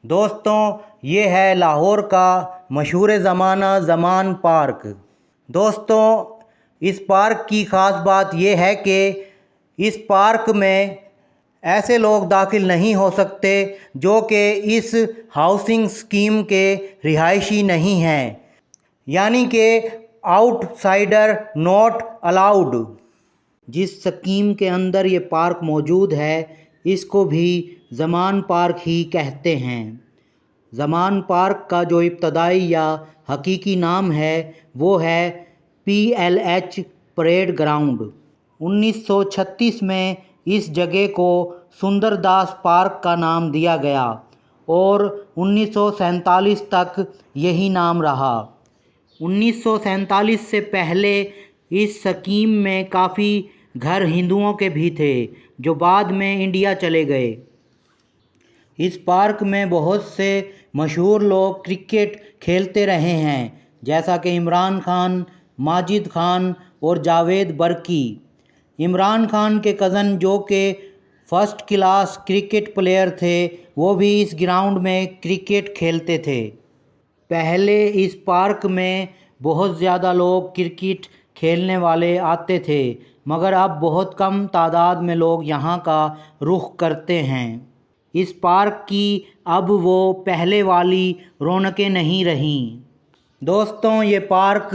दोस्तों, ये है लाहौर का मशहूर ज़माना ज़मान पार्क। दोस्तों, इस पार्क की ख़ास बात ये है कि इस पार्क में ऐसे लोग दाखिल नहीं हो सकते जो कि इस हाउसिंग स्कीम के रिहायशी नहीं हैं, यानी कि आउटसाइडर नॉट अलाउड। जिस स्कीम के अंदर ये पार्क मौजूद है इसको भी ज़मान पार्क ही कहते हैं। ज़मान पार्क का जो इब्तदाई या हकीकी नाम है वो है PLH परेड ग्राउंड। 1936 में इस जगह को सुंदरदास पार्क का नाम दिया गया और 1947 तक यही नाम रहा। 1947 से पहले इस स्कीम में काफ़ी घर हिंदुओं के भी थे जो बाद में इंडिया चले गए। इस पार्क में बहुत से मशहूर लोग क्रिकेट खेलते रहे हैं, जैसा कि इमरान खान, माजिद खान और जावेद बर्की। इमरान खान के कज़न जो कि फर्स्ट क्लास क्रिकेट प्लेयर थे वो भी इस ग्राउंड में क्रिकेट खेलते थे। पहले इस पार्क में बहुत ज़्यादा लोग क्रिकेट खेलने वाले आते थे, मगर अब बहुत कम तादाद में लोग यहाँ का रुख करते हैं। इस पार्क की अब वो पहले वाली रौनकें नहीं रहीं। दोस्तों, ये पार्क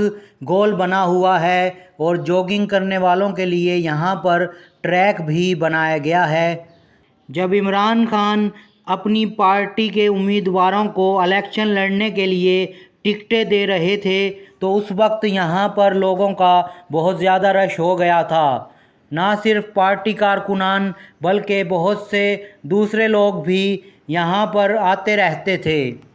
गोल बना हुआ है और जॉगिंग करने वालों के लिए यहाँ पर ट्रैक भी बनाया गया है। जब इमरान खान अपनी पार्टी के उम्मीदवारों को इलेक्शन लड़ने के लिए टिकटें दे रहे थे तो उस वक्त यहाँ पर लोगों का बहुत ज़्यादा रश हो गया था। ना सिर्फ पार्टी कारकुनान बल्कि बहुत से दूसरे लोग भी यहाँ पर आते रहते थे।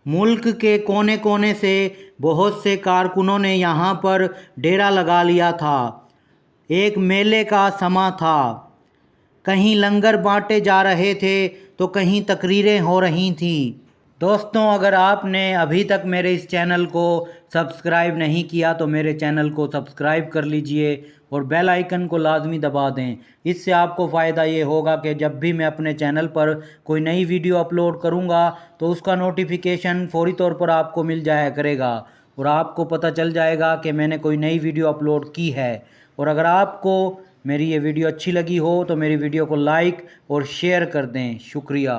मुल्क के कोने कोने से बहुत से कारकुनों ने यहाँ पर डेरा लगा लिया था। एक मेले का समा था, कहीं लंगर बांटे जा रहे थे तो कहीं तकरीरें हो रही थीं। दोस्तों, अगर आपने अभी तक मेरे इस चैनल को सब्सक्राइब नहीं किया तो मेरे चैनल को सब्सक्राइब कर लीजिए और बेल आइकन को लाजमी दबा दें। इससे आपको फ़ायदा ये होगा कि जब भी मैं अपने चैनल पर कोई नई वीडियो अपलोड करूँगा तो उसका नोटिफिकेशन फौरी तौर पर आपको मिल जाया करेगा और आपको पता चल जाएगा कि मैंने कोई नई वीडियो अपलोड की है। और अगर आपको मेरी ये वीडियो अच्छी लगी हो तो मेरी वीडियो को लाइक और शेयर कर दें। शुक्रिया।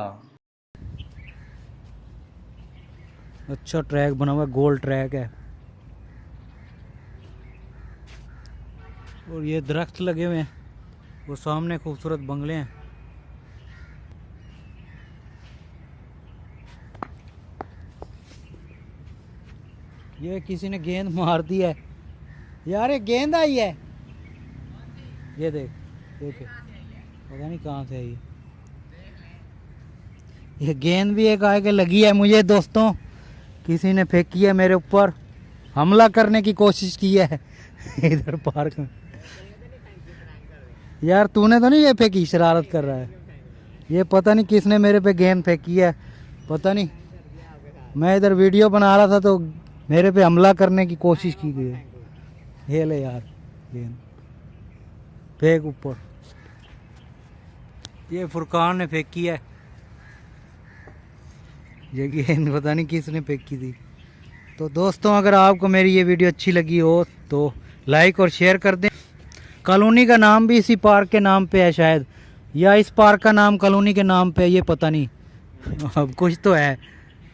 अच्छा ट्रैक बना हुआ, गोल ट्रैक है और ये दरख्त लगे हुए हैं, वो सामने खूबसूरत बंगले हैं। ये किसी ने गेंद मार दी है यार, ये गेंद आई है, ये देख देख पता नहीं कहाँ से आई। ये गेंद भी एक आगे लगी है मुझे। दोस्तों, किसी ने फेंकी है मेरे ऊपर, हमला करने की कोशिश की है इधर पार्क में। यार तूने तो नहीं ये फेंकी, शरारत कर रहा है। ये पता नहीं किसने मेरे पे गेंद फेंकी है, पता नहीं। मैं इधर वीडियो बना रहा था तो मेरे पे हमला करने की कोशिश की गई है। ये ले यार गेंद फेंक ऊपर। ये फुरकान ने फेंकी है ये गेंद, पता नहीं किसने फेंकी थी। तो दोस्तों, अगर आपको मेरी ये वीडियो अच्छी लगी हो तो लाइक और शेयर कर दें। कॉलोनी का नाम भी इसी पार्क के नाम पे है शायद, या इस पार्क का नाम कॉलोनी के नाम पे है, ये पता नहीं अब कुछ तो है।